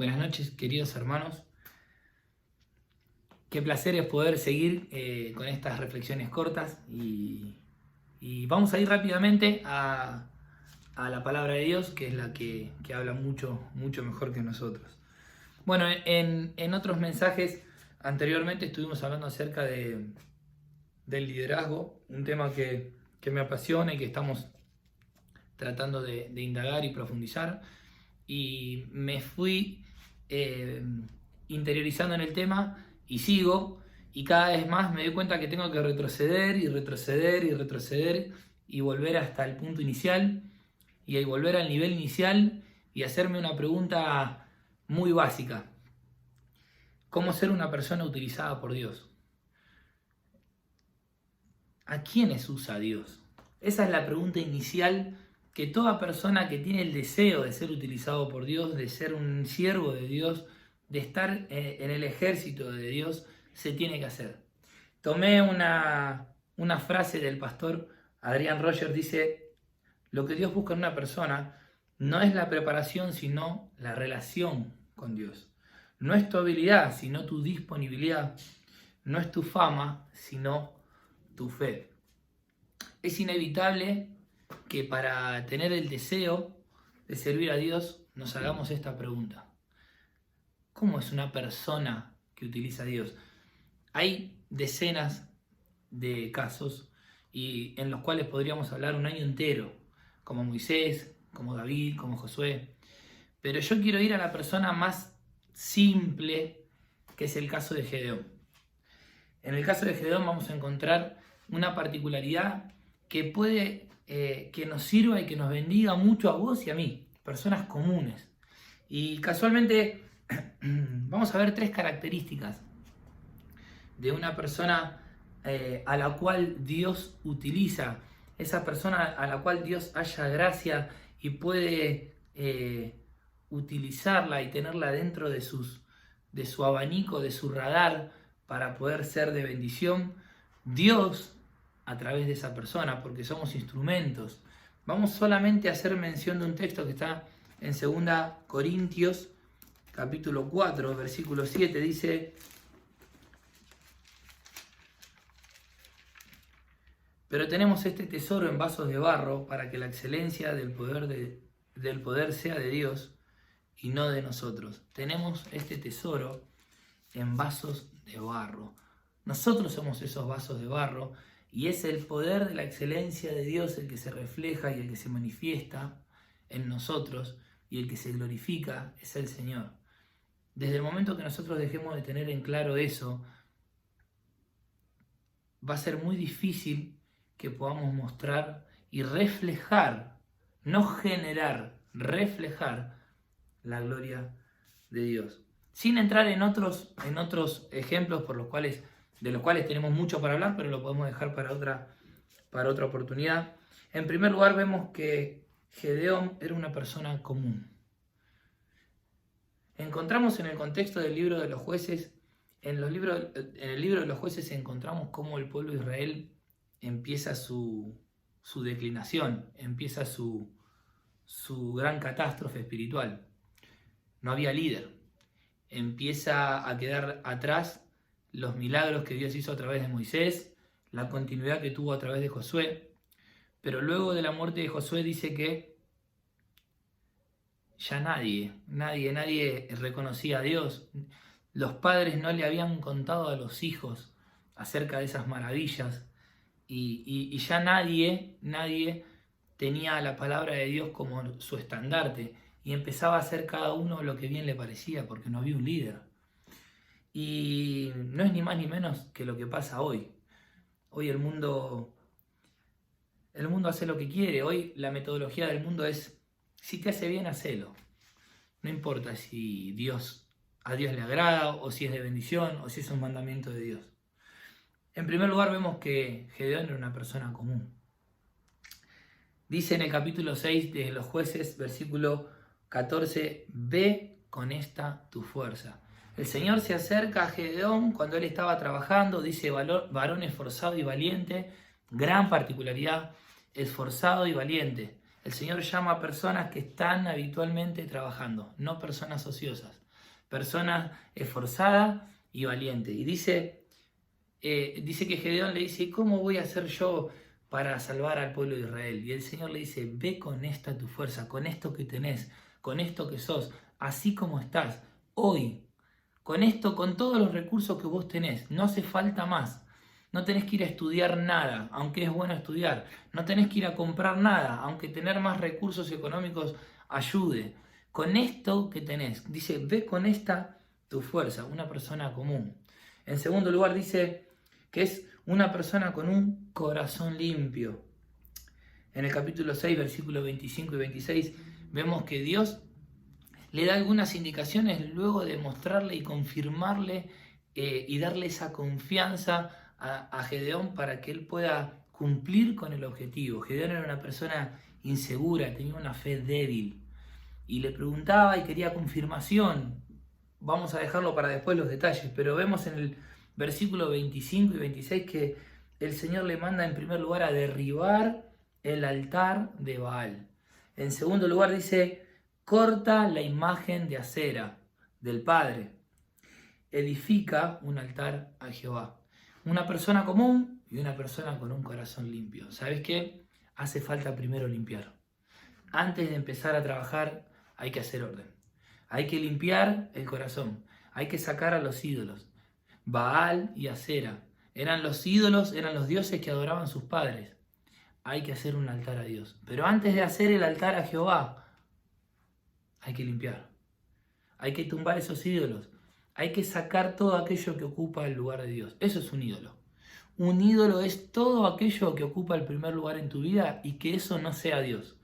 Buenas noches, queridos hermanos. Qué placer es poder seguir con estas reflexiones cortas y vamos a ir rápidamente a la palabra de Dios, que es la que habla mucho mejor que nosotros. Bueno, en otros mensajes anteriormente estuvimos hablando acerca del liderazgo, un tema que me apasiona y que estamos tratando de indagar y profundizar, y me fui interiorizando en el tema y sigo, y cada vez más me doy cuenta que tengo que retroceder y volver hasta el punto inicial y volver al nivel inicial y hacerme una pregunta muy básica: ¿cómo ser una persona utilizada por Dios? ¿A quiénes usa Dios? Esa es la pregunta inicial que toda persona que tiene el deseo de ser utilizado por Dios, de ser un siervo de Dios, de estar en el ejército de Dios, se tiene que hacer. Tomé una frase del pastor Adrian Rogers, dice: lo que Dios busca en una persona no es la preparación, sino la relación con Dios. No es tu habilidad, sino tu disponibilidad. No es tu fama, sino tu fe. Es inevitable que para tener el deseo de servir a Dios nos hagamos esta pregunta: ¿cómo es una persona que utiliza a Dios? Hay decenas de casos y en los cuales podríamos hablar un año entero, como Moisés, como David, como Josué. Pero yo quiero ir a la persona más simple, que es el caso de Gedeón. En el caso de Gedeón vamos a encontrar una particularidad que puede que nos sirva y que nos bendiga mucho a vos y a mí, personas comunes. Y casualmente vamos a ver tres características de una persona a la cual Dios utiliza, esa persona a la cual Dios haya gracia y puede utilizarla y tenerla dentro de su abanico, de su radar, para poder ser de bendición. Dios, a través de esa persona, porque somos instrumentos. Vamos solamente a hacer mención de un texto que está en 2 Corintios, capítulo 4, versículo 7, dice: pero tenemos este tesoro en vasos de barro, para que la excelencia del poder sea de Dios y no de nosotros. Tenemos este tesoro en vasos de barro. Nosotros somos esos vasos de barro, y es el poder de la excelencia de Dios el que se refleja y el que se manifiesta en nosotros, y el que se glorifica es el Señor. Desde el momento que nosotros dejemos de tener en claro eso, va a ser muy difícil que podamos mostrar y reflejar, no generar, reflejar la gloria de Dios. Sin entrar en otros ejemplos de los cuales tenemos mucho para hablar, pero lo podemos dejar para otra oportunidad. En primer lugar, vemos que Gedeón era una persona común. Encontramos en el contexto del libro de los jueces, en el libro de los jueces encontramos cómo el pueblo de Israel empieza su declinación, empieza su gran catástrofe espiritual. No había líder. Empieza a quedar atrás los milagros que Dios hizo a través de Moisés, la continuidad que tuvo a través de Josué. Pero luego de la muerte de Josué dice que ya nadie reconocía a Dios. Los padres no le habían contado a los hijos acerca de esas maravillas, y ya nadie tenía la palabra de Dios como su estandarte, y empezaba a hacer cada uno lo que bien le parecía, porque no había un líder. Y no es ni más ni menos que lo que pasa hoy. Hoy el mundo hace lo que quiere. Hoy la metodología del mundo es: si te hace bien, hacelo. No importa si a Dios le agrada, o si es de bendición, o si es un mandamiento de Dios. En primer lugar, vemos que Gedeón era una persona común. Dice en el capítulo 6 de los jueces, versículo 14: ve con esta tu fuerza. El Señor se acerca a Gedeón cuando él estaba trabajando, dice: varón esforzado y valiente. Gran particularidad: esforzado y valiente. El Señor llama a personas que están habitualmente trabajando, no personas ociosas. persona esforzada y valiente. Y dice que Gedeón le dice, ¿cómo voy a hacer yo para salvar al pueblo de Israel? Y el Señor le dice, ve con esta tu fuerza, con esto que tenés, con esto que sos, así como estás, hoy, con esto, con todos los recursos que vos tenés, no hace falta más. No tenés que ir a estudiar nada, aunque es bueno estudiar. No tenés que ir a comprar nada, aunque tener más recursos económicos ayude. Con esto que tenés, dice, ve con esta tu fuerza, una persona común. En segundo lugar dice que es una persona con un corazón limpio. En el capítulo 6, versículos 25 y 26, vemos que Dios le da algunas indicaciones luego de mostrarle y confirmarle y darle esa confianza a Gedeón para que él pueda cumplir con el objetivo. Gedeón era una persona insegura, tenía una fe débil y le preguntaba y quería confirmación. Vamos a dejarlo para después los detalles, pero vemos en el versículo 25 y 26 que el Señor le manda en primer lugar a derribar el altar de Baal. En segundo lugar dice, corta la imagen de acera del Padre. Edifica un altar a Jehová. Una persona común y una persona con un corazón limpio. ¿Sabes qué? Hace falta primero limpiar. Antes de empezar a trabajar hay que hacer orden. Hay que limpiar el corazón. Hay que sacar a los ídolos. Baal y Acera eran los ídolos, eran los dioses que adoraban sus padres. Hay que hacer un altar a Dios. Pero antes de hacer el altar a Jehová, hay que limpiar. Hay que tumbar esos ídolos. Hay que sacar todo aquello que ocupa el lugar de Dios. Eso es un ídolo. Un ídolo es todo aquello que ocupa el primer lugar en tu vida y que eso no sea Dios.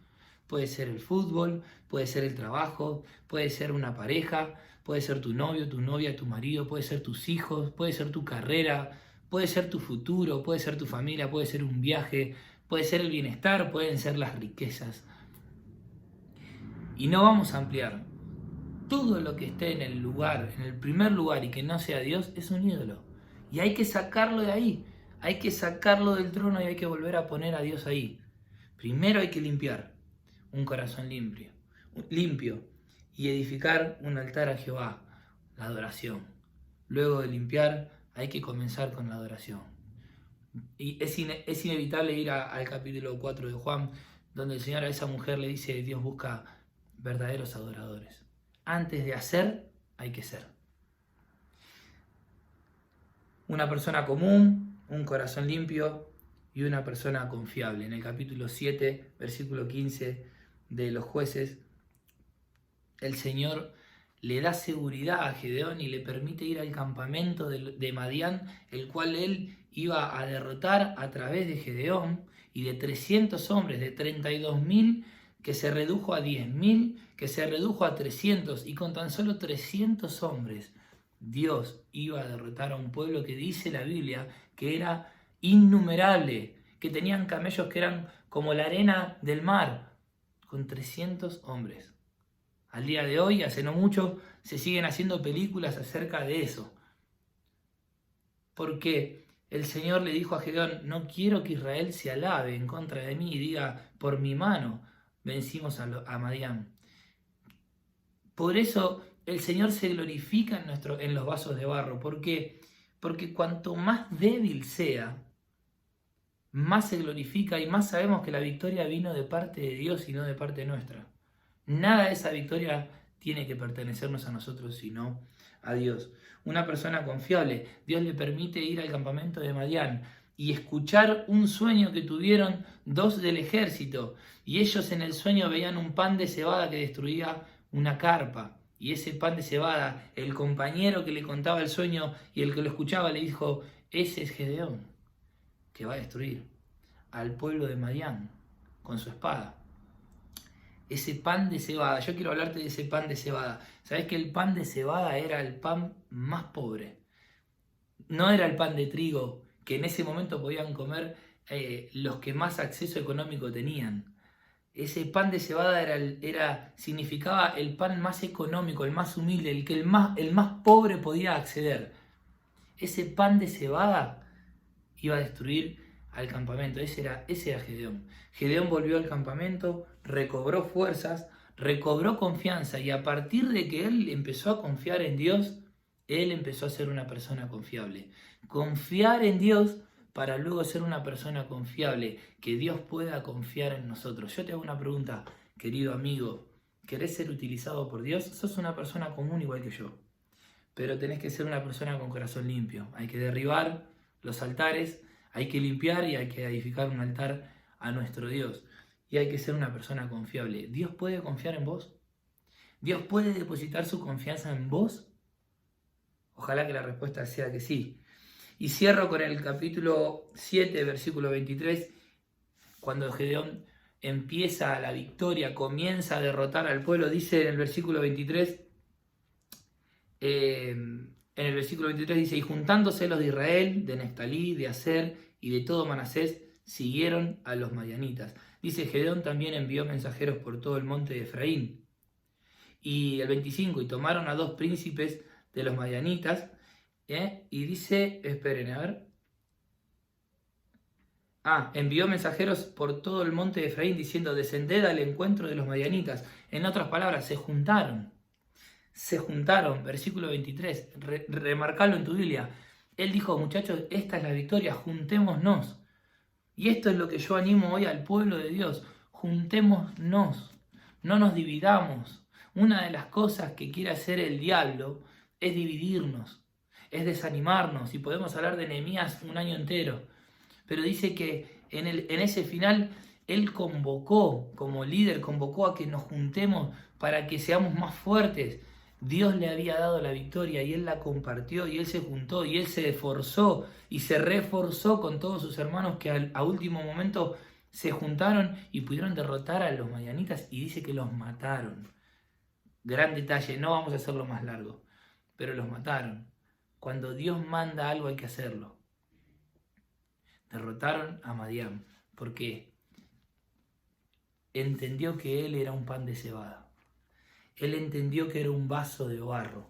Puede ser el fútbol, puede ser el trabajo, puede ser una pareja, puede ser tu novio, tu novia, tu marido, puede ser tus hijos, puede ser tu carrera, puede ser tu futuro, puede ser tu familia, puede ser un viaje, puede ser el bienestar, pueden ser las riquezas. Y no vamos a ampliar. Todo lo que esté en el lugar, en el primer lugar y que no sea Dios, es un ídolo. Y hay que sacarlo de ahí. Hay que sacarlo del trono y hay que volver a poner a Dios ahí. Primero hay que limpiar un corazón limpio y edificar un altar a Jehová, la adoración. Luego de limpiar hay que comenzar con la adoración. Y es inevitable ir al capítulo 4 de Juan, donde el Señor a esa mujer le dice, Dios busca verdaderos adoradores. Antes de hacer, hay que ser. Una persona común, un corazón limpio y una persona confiable. En el capítulo 7, versículo 15 de los Jueces, el Señor le da seguridad a Gedeón y le permite ir al campamento de Madián, el cual él iba a derrotar a través de Gedeón y de 300 hombres, de 32.000 que se redujo a 10.000, que se redujo a 300, y con tan solo 300 hombres Dios iba a derrotar a un pueblo que dice la Biblia que era innumerable, que tenían camellos que eran como la arena del mar, con 300 hombres. Al día de hoy, hace no mucho, se siguen haciendo películas acerca de eso. Porque el Señor le dijo a Gedeón, no quiero que Israel se alabe en contra de mí y diga, por mi mano vencimos a Madián. Por eso el Señor se glorifica en los vasos de barro. ¿Por qué? Porque cuanto más débil sea, más se glorifica y más sabemos que la victoria vino de parte de Dios y no de parte nuestra. Nada de esa victoria tiene que pertenecernos a nosotros, sino a Dios. Una persona confiable, Dios le permite ir al campamento de Madián y escuchar un sueño que tuvieron dos del ejército. Y ellos en el sueño veían un pan de cebada que destruía una carpa. Y ese pan de cebada, el compañero que le contaba el sueño y el que lo escuchaba le dijo, ese es Gedeón, que va a destruir al pueblo de Madián con su espada. Ese pan de cebada, yo quiero hablarte de ese pan de cebada. ¿Sabés que el pan de cebada era el pan más pobre? No era el pan de trigo que en ese momento podían comer los que más acceso económico tenían. Ese pan de cebada significaba el pan más económico, el más humilde, el que el más pobre podía acceder. Ese pan de cebada iba a destruir al campamento. Ese era Gedeón. Gedeón volvió al campamento, recobró fuerzas, recobró confianza y a partir de que él empezó a confiar en Dios, él empezó a ser una persona confiable. Confiar en Dios para luego ser una persona confiable, que Dios pueda confiar en nosotros. Yo te hago una pregunta, querido amigo, ¿querés ser utilizado por Dios? Sos una persona común igual que yo, pero tenés que ser una persona con corazón limpio. Hay que derribar los altares, hay que limpiar y hay que edificar un altar a nuestro Dios. Y hay que ser una persona confiable. ¿Dios puede confiar en vos? ¿Dios puede depositar su confianza en vos? Ojalá que la respuesta sea que sí. Y cierro con el capítulo 7, versículo 23, cuando Gedeón empieza la victoria, comienza a derrotar al pueblo, dice en el versículo 23, dice, y juntándose los de Israel, de Neftalí, de Aser y de todo Manasés, siguieron a los madianitas. Dice, Gedeón también envió mensajeros por todo el monte de Efraín. Y el 25, y tomaron a 2 príncipes de los madianitas, y dice, esperen, a ver. Envió mensajeros por todo el monte de Efraín diciendo, descended al encuentro de los madianitas. En otras palabras, se juntaron, versículo 23, remarcalo en tu Biblia. Él dijo, muchachos, esta es la victoria, juntémonos. Y esto es lo que yo animo hoy al pueblo de Dios, juntémonos, no nos dividamos. Una de las cosas que quiere hacer el diablo es dividirnos, es desanimarnos, y podemos hablar de Nehemías un año entero, pero dice que en ese final él convocó, como líder, convocó a que nos juntemos para que seamos más fuertes. Dios le había dado la victoria y él la compartió y él se juntó y él se esforzó y se reforzó con todos sus hermanos que a último momento se juntaron y pudieron derrotar a los madianitas, y dice que los mataron. Gran detalle, no vamos a hacerlo más largo, pero los mataron. Cuando Dios manda algo hay que hacerlo. Derrotaron a Madián porque entendió que él era un pan de cebada. Él entendió que era un vaso de barro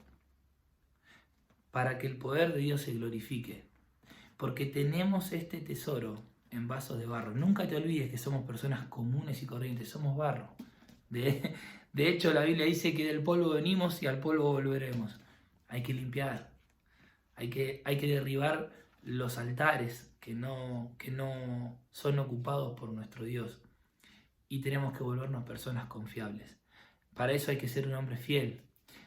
para que el poder de Dios se glorifique. Porque tenemos este tesoro en vasos de barro. Nunca te olvides que somos personas comunes y corrientes, somos barro. De hecho, la Biblia dice que del polvo venimos y al polvo volveremos. Hay que limpiar, hay que derribar los altares que no son ocupados por nuestro Dios. Y tenemos que volvernos personas confiables. Para eso hay que ser un hombre fiel,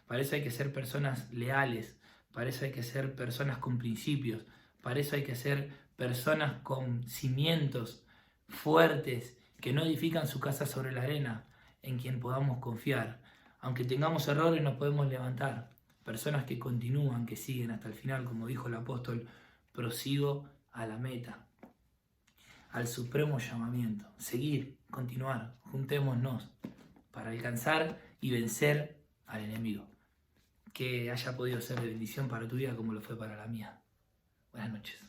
para eso hay que ser personas leales, para eso hay que ser personas con principios, para eso hay que ser personas con cimientos fuertes, que no edifican su casa sobre la arena, en quien podamos confiar. Aunque tengamos errores nos podemos levantar. Personas que continúan, que siguen hasta el final, como dijo el apóstol, prosigo a la meta, al supremo llamamiento. Seguir, continuar, juntémonos para alcanzar y vencer al enemigo. Que haya podido ser de bendición para tu vida como lo fue para la mía. Buenas noches.